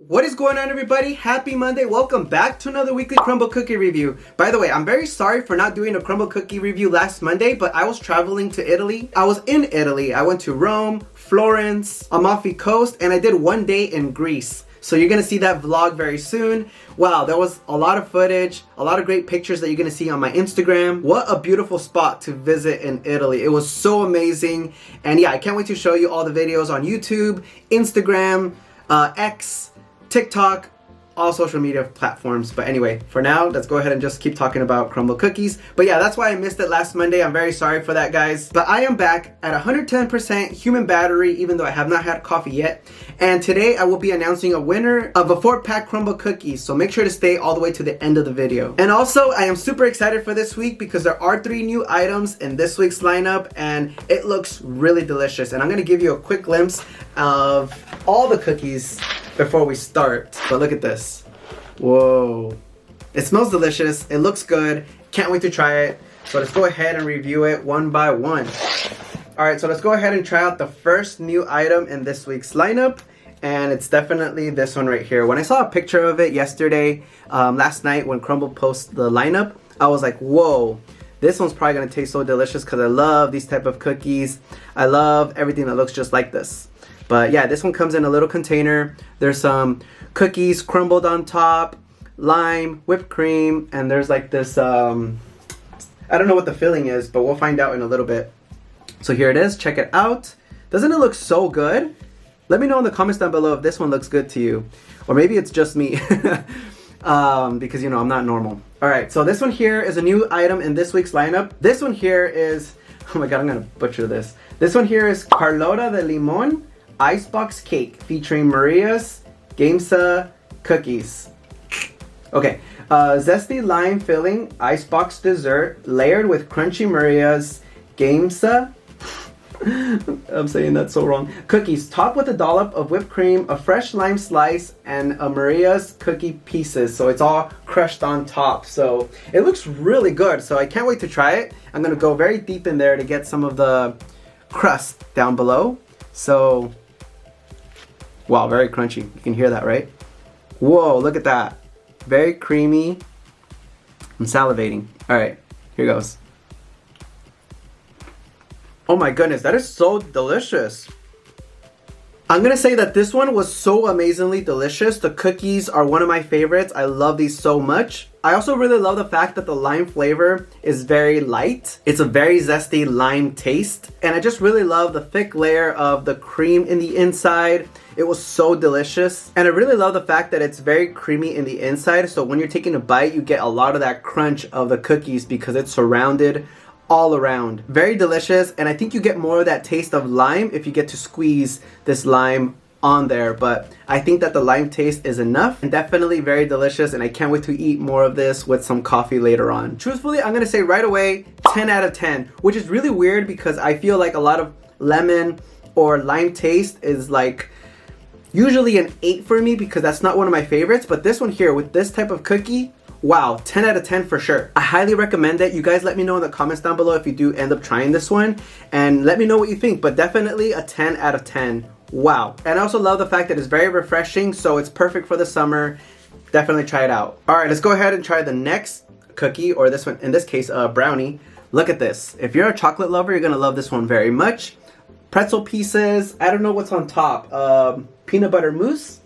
What is going on, everybody? Happy Monday. Welcome back to another weekly Crumbl Cookie review. By the way, I'm very sorry for not doing a Crumbl Cookie review last Monday, but I was traveling to Italy. I was in Italy. I went to Rome, Florence, Amalfi Coast, and I did one day in Greece. So you're gonna see that vlog very soon. Wow, there was a lot of footage, a lot of great pictures that you're gonna see on my Instagram. What a beautiful spot to visit in Italy. It was so amazing. And yeah, I can't wait to show you all the videos on YouTube, Instagram, X, TikTok, all social media platforms. But anyway, for now, let's go ahead and just keep talking about Crumbl Cookies. But yeah, that's why I missed it last Monday. I'm very sorry for that, guys. But I am back at 110% human battery, even though I have not had coffee yet. And today I will be announcing a winner of a 4-pack Crumbl Cookies. So make sure to stay all the way to the end of the video. And also, I am super excited for this week because there are 3 new items in this week's lineup and it looks really delicious. And I'm gonna give you a quick glimpse of all the cookies before we start. But look at this. Whoa. It smells delicious. It looks good. Can't wait to try it. So let's go ahead and review it one by one. Alright, so let's go ahead and try out the first new item in this week's lineup. And it's definitely this one right here. When I saw a picture of it yesterday, last night when Crumbl posted the lineup, I was like, whoa. This one's probably going to taste so delicious because I love these type of cookies. I love everything that looks just like this. But yeah, this one comes in a little container. There's some cookies crumbled on top, lime, whipped cream, and there's like this, I don't know what the filling is, but we'll find out in a little bit. So here it is, check it out. Doesn't it look so good? Let me know in the comments down below if this one looks good to you. Or maybe it's just me, because you know, I'm not normal. All right, so this one here is a new item in this week's lineup. This one here is, oh my God, I'm gonna butcher this. This one here is Carlota De Limon Icebox cake featuring Marias Gamesa Cookies. Okay, zesty lime filling icebox dessert layered with crunchy Marias Gamesa. I'm saying that so wrong. Cookies topped with a dollop of whipped cream, a fresh lime slice, and a Marias cookie pieces. So it's all crushed on top. So it looks really good. So I can't wait to try it. I'm gonna go very deep in there to get some of the crust down below. So wow, very crunchy. You can hear that, right? Whoa, look at that. Very creamy. I'm salivating. All right, here goes. Oh my goodness, that is so delicious. I'm gonna say that this one was so amazingly delicious. The cookies are one of my favorites. I love these so much. I also really love the fact that the lime flavor is very light. It's a very zesty lime taste. And I just really love the thick layer of the cream in the inside. It was so delicious. And I really love the fact that it's very creamy in the inside. So when you're taking a bite, you get a lot of that crunch of the cookies because it's surrounded all around. Very delicious, and I think you get more of that taste of lime if you get to squeeze this lime on there, but I think that the lime taste is enough and definitely very delicious, and I can't wait to eat more of this with some coffee later on. Truthfully, I'm gonna say right away 10 out of 10, which is really weird because I feel like a lot of lemon or lime taste is like usually an 8 for me because that's not one of my favorites, but this one here with this type of cookie, wow, 10 out of 10 for sure. I highly recommend it. You guys let me know in the comments down below if you do end up trying this one and let me know what you think, but definitely a 10 out of 10. Wow. And I also love the fact that it's very refreshing, so it's perfect for the summer. Definitely try it out. All right, let's go ahead and try the next cookie, or this one, in this case, brownie. Look at this. If you're a chocolate lover, you're gonna love this one very much. Pretzel pieces, I don't know what's on top. Peanut butter mousse,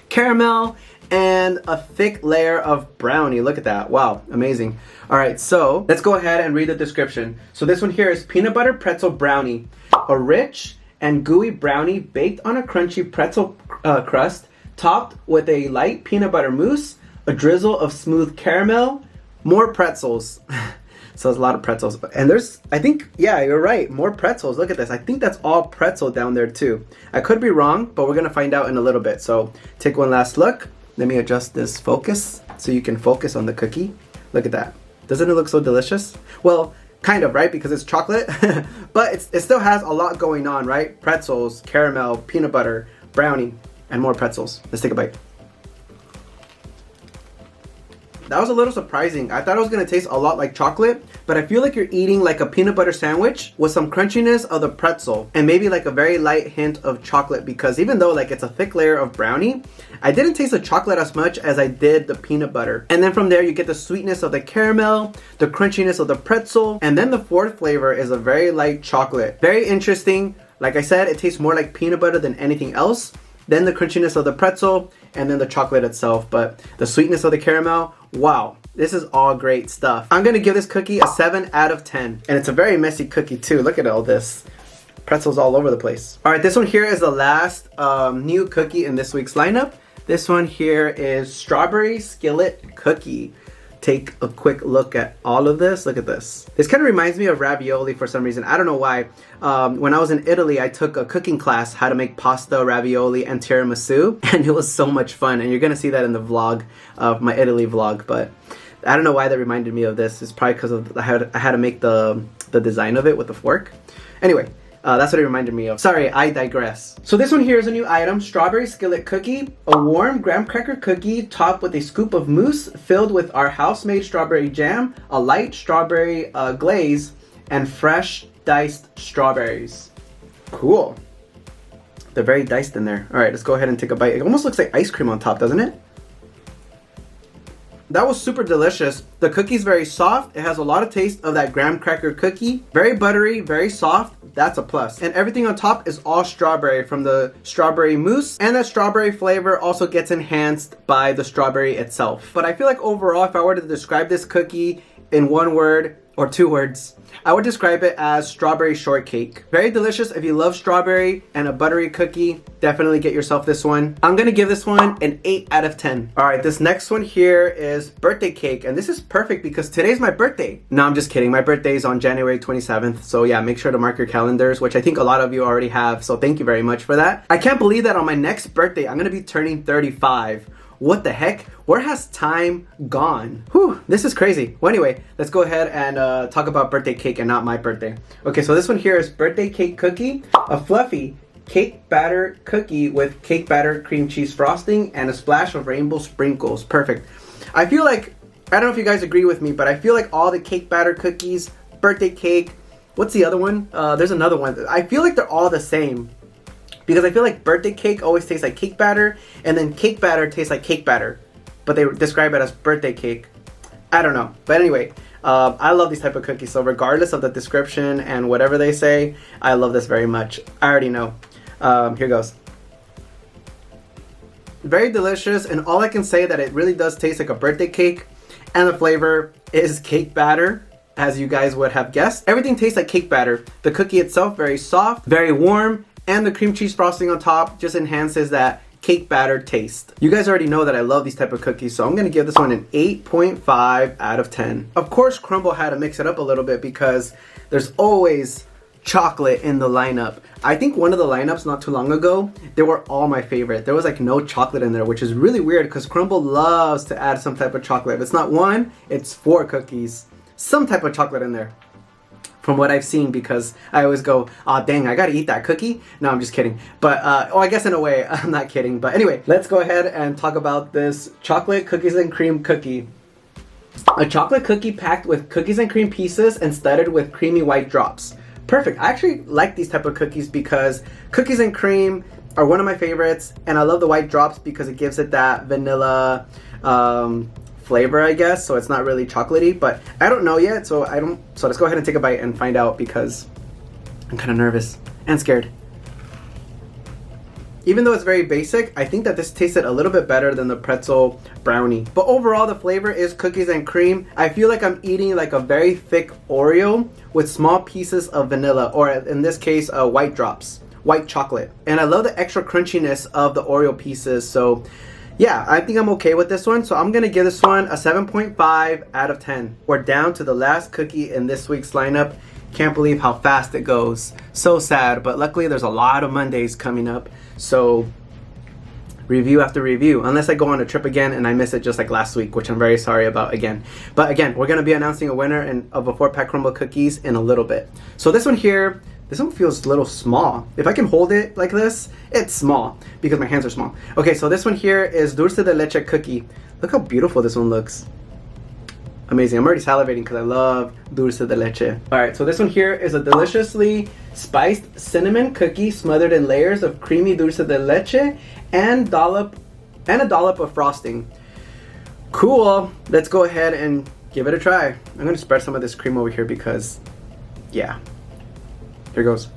caramel, and a thick layer of brownie. Look at that. Wow, amazing. All right, so let's go ahead and read the description. So this one here is peanut butter pretzel brownie. A rich and gooey brownie baked on a crunchy pretzel crust, topped with a light peanut butter mousse, a drizzle of smooth caramel, more pretzels. So there's a lot of pretzels. And there's, I think, yeah, you're right, more pretzels. Look at this. I think that's all pretzel down there too. I could be wrong, but we're gonna find out in a little bit. So take one last look. Let me adjust this focus so you can focus on the cookie. Look at that. Doesn't it look so delicious? Well, kind of, right? Because it's chocolate, but it still has a lot going on, right? Pretzels, caramel, peanut butter, brownie, and more pretzels. Let's take a bite. that was a little surprising. I thought it was gonna taste a lot like chocolate, but I feel like you're eating like a peanut butter sandwich with some crunchiness of the pretzel and maybe like a very light hint of chocolate, because even though like it's a thick layer of brownie, I didn't taste the chocolate as much as I did the peanut butter. And then from there you get the sweetness of the caramel, the crunchiness of the pretzel, and then the fourth flavor is a very light chocolate. Very interesting. Like I said, it tastes more like peanut butter than anything else. Then the crunchiness of the pretzel, and then the chocolate itself. But the sweetness of the caramel, wow. This is all great stuff. I'm gonna give this cookie a 7 out of 10. And it's a very messy cookie too. Look at all this. Pretzels all over the place. All right, this one here is the last new cookie in this week's lineup. This one here is Strawberry Skillet Cookie. Take a quick look at all of this. Look at this. This kind of reminds me of ravioli for some reason. I don't know why. When I was in Italy, I took a cooking class, how to make pasta, ravioli, and tiramisu. And it was so much fun. And you're going to see that in the vlog of my Italy vlog. But I don't know why that reminded me of this. It's probably because of I had to make the design of it with the fork. Anyway. That's what it reminded me of. Sorry, I digress. So this one here is a new item, Strawberry Skillet Cookie, a warm graham cracker cookie topped with a scoop of mousse filled with our house-made strawberry jam, a light strawberry glaze, and fresh diced strawberries. Cool. They're very diced in there. All right, let's go ahead and take a bite. It almost looks like ice cream on top, doesn't it? That was super delicious. The cookie's very soft. It has a lot of taste of that graham cracker cookie. Very buttery, very soft. That's a plus. And everything on top is all strawberry from the strawberry mousse. And that strawberry flavor also gets enhanced by the strawberry itself. But I feel like overall, if I were to describe this cookie in one word or two words, I would describe it as strawberry shortcake. Very delicious. If you love strawberry and a buttery cookie, definitely get yourself this one. I'm gonna give this one an 8 out of 10. All right, this next one here is birthday cake. And this is perfect because today's my birthday. No, I'm just kidding. My birthday is on January 27th. So yeah, make sure to mark your calendars, which I think a lot of you already have. So thank you very much for that. I can't believe that on my next birthday, I'm gonna be turning 35. What the heck? Where has time gone? Whew, this is crazy. Well, anyway, let's go ahead and talk about birthday cake and not my birthday. Okay, so this one here is birthday cake cookie, a fluffy cake batter cookie with cake batter cream cheese frosting and a splash of rainbow sprinkles. Perfect. I feel like, I don't know if you guys agree with me, but I feel like all the cake batter cookies, birthday cake, what's the other one? There's another one. I feel like they're all the same. Because I feel like birthday cake always tastes like cake batter, and then cake batter tastes like cake batter. But they describe it as birthday cake. I don't know. But anyway, I love these type of cookies. So regardless of the description and whatever they say, I love this very much. I already know. Here goes. Very delicious, and all I can say that it really does taste like a birthday cake. And the flavor is cake batter, as you guys would have guessed. Everything tastes like cake batter. The cookie itself, very soft, very warm. And the cream cheese frosting on top just enhances that cake batter taste. You guys already know that I love these type of cookies, so I'm gonna give this one an 8.5 out of 10. Of course, Crumbl had to mix it up a little bit because there's always chocolate in the lineup. I think one of the lineups not too long ago, they were all my favorite. There was like no chocolate in there, which is really weird because Crumbl loves to add some type of chocolate. If it's not one, it's 4 cookies. Some type of chocolate in there. From what I've seen, because I always go, oh dang, I gotta eat that cookie. No, I'm just kidding. But, I guess in a way, I'm not kidding. But anyway, let's go ahead and talk about this chocolate cookies and cream cookie. A chocolate cookie packed with cookies and cream pieces and studded with creamy white drops. Perfect. I actually like these type of cookies because cookies and cream are one of my favorites. And I love the white drops because it gives it that vanilla, flavor, I guess, so it's not really chocolatey, but I don't know yet, so let's go ahead and take a bite and find out because I'm kind of nervous and scared. Even though it's very basic, I think that this tasted a little bit better than the pretzel brownie. But overall, the flavor is cookies and cream. I feel like I'm eating like a very thick Oreo with small pieces of vanilla, or in this case, white drops, white chocolate. And I love the extra crunchiness of the Oreo pieces, so yeah, I think I'm okay with this one, so I'm gonna give this one a 7.5 out of 10. We're down to the last cookie in this week's lineup. Can't believe how fast it goes. So sad, but luckily there's a lot of Mondays coming up, so review after review, unless I go on a trip again and I miss it just like last week, which I'm very sorry about again. But again, we're gonna be announcing a winner of a 4-pack Crumbl cookies in a little bit. So this one here, this one feels a little small. If I can hold it like this, it's small because my hands are small. Okay, so this one here is Dulce De Leche cookie. Look how beautiful this one looks. amazing. I'm already salivating because I love Dulce De Leche. Alright, so this one here is a deliciously spiced cinnamon cookie smothered in layers of creamy Dulce De Leche and a dollop of frosting. Cool. Let's go ahead and give it a try. I'm going to spread some of this cream over here because, yeah. Here goes.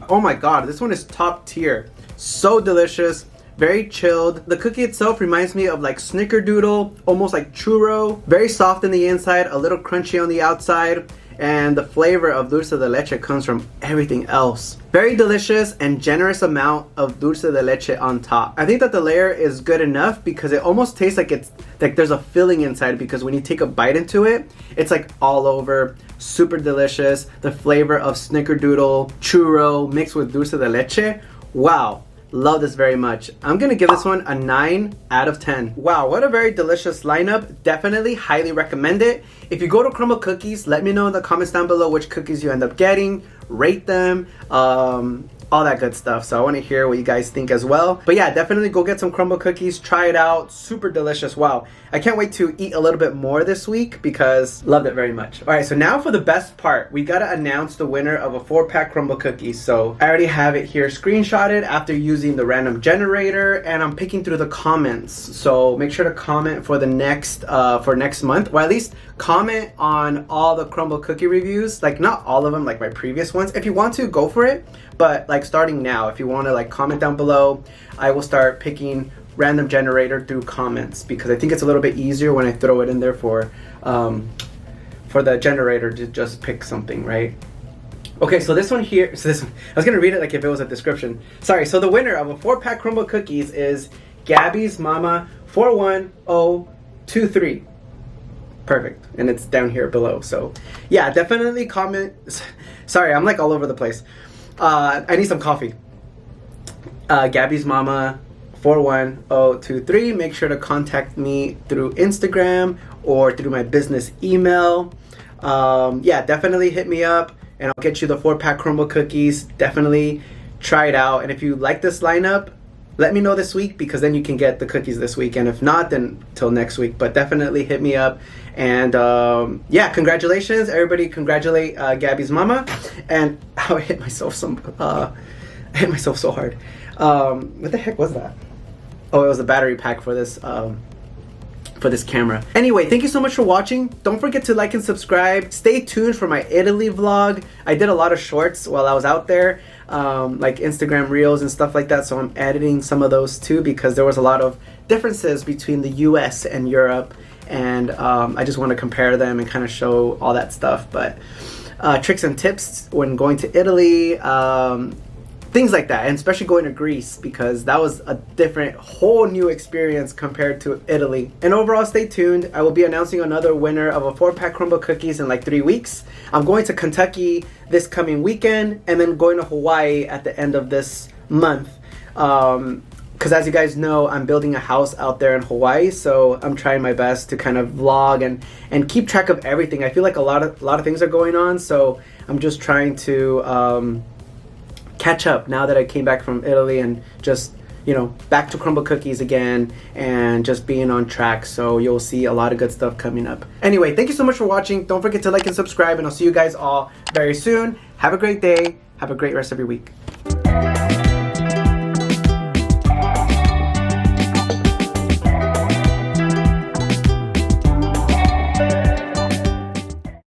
Oh my god, this one is top tier. So delicious. Very chilled. The cookie itself reminds me of like snickerdoodle, almost like churro. Very soft in the inside, a little crunchy on the outside. And the flavor of Dulce De Leche comes from everything else. Very delicious and generous amount of Dulce De Leche on top. I think that the layer is good enough because it almost tastes like it's like there's a filling inside, because when you take a bite into it, it's like all over. Super delicious. The flavor of snickerdoodle, churro mixed with Dulce De Leche. Wow. Love this very much. I'm gonna give this one a 9 out of 10. Wow, what a very delicious lineup. Definitely highly recommend it. If you go to Crumbl Cookies, let me know in the comments down below which cookies you end up getting, rate them, all that good stuff. So I want to hear what you guys think as well. But yeah, definitely go get some Crumbl Cookies, try it out. Super delicious. Wow, I can't wait to eat a little bit more this week because loved it very much. All right, so now for the best part, we gotta announce the winner of a 4-pack Crumbl Cookies. So I already have it here screenshotted after using the random generator, and I'm picking through the comments. So make sure to comment for the next for next month, or at least comment on all the Crumbl Cookie reviews. Like not all of them, like my previous ones. If you want to, go for it. But like starting now, if you want to like comment down below, I will start picking random generator through comments, because I think it's a little bit easier when I throw it in there for the generator to just pick something, right? Okay, so this one here, so this one, I was gonna read it like if it was a description. Sorry, so the winner of a 4-pack Crumbl Cookies is Gabby's Mama 41023. Perfect, and it's down here below. So yeah, definitely comment. Sorry, I'm like all over the place. I need some coffee. Gabby's Mama 41023. Make sure to contact me through Instagram or through my business email. Yeah, definitely hit me up and I'll get you the 4-pack Crumbl Cookies. Definitely try it out. And if you like this lineup, let me know this week, because then you can get the cookies this week. And if not, then till next week. But definitely hit me up. And yeah, congratulations. Everybody congratulate Gabby's Mama. And I hit myself so hard. What the heck was that? Oh, it was a battery pack for this camera. Anyway, thank you so much for watching. Don't forget to like and subscribe. Stay tuned for my Italy vlog. I did a lot of shorts while I was out there, like Instagram reels and stuff like that, so I'm editing some of those too, because there was a lot of differences between the US and Europe, and I just want to compare them and kind of show all that stuff. But tricks and tips when going to Italy, things like that, and especially going to Greece, because that was a different, whole new experience compared to Italy. And overall, stay tuned. I will be announcing another winner of a 4-pack Crumbl Cookies in like 3 weeks. I'm going to Kentucky this coming weekend, and then going to Hawaii at the end of this month. Because as you guys know, I'm building a house out there in Hawaii, so I'm trying my best to kind of vlog and keep track of everything. I feel like a lot of things are going on, so I'm just trying to catch up now that I came back from Italy, and just, you know, back to Crumbl Cookies again and just being on track. So you'll see a lot of good stuff coming up. Anyway, thank you so much for watching. Don't forget to like and subscribe, and I'll see you guys all very soon. Have a great day. Have a great rest of your week.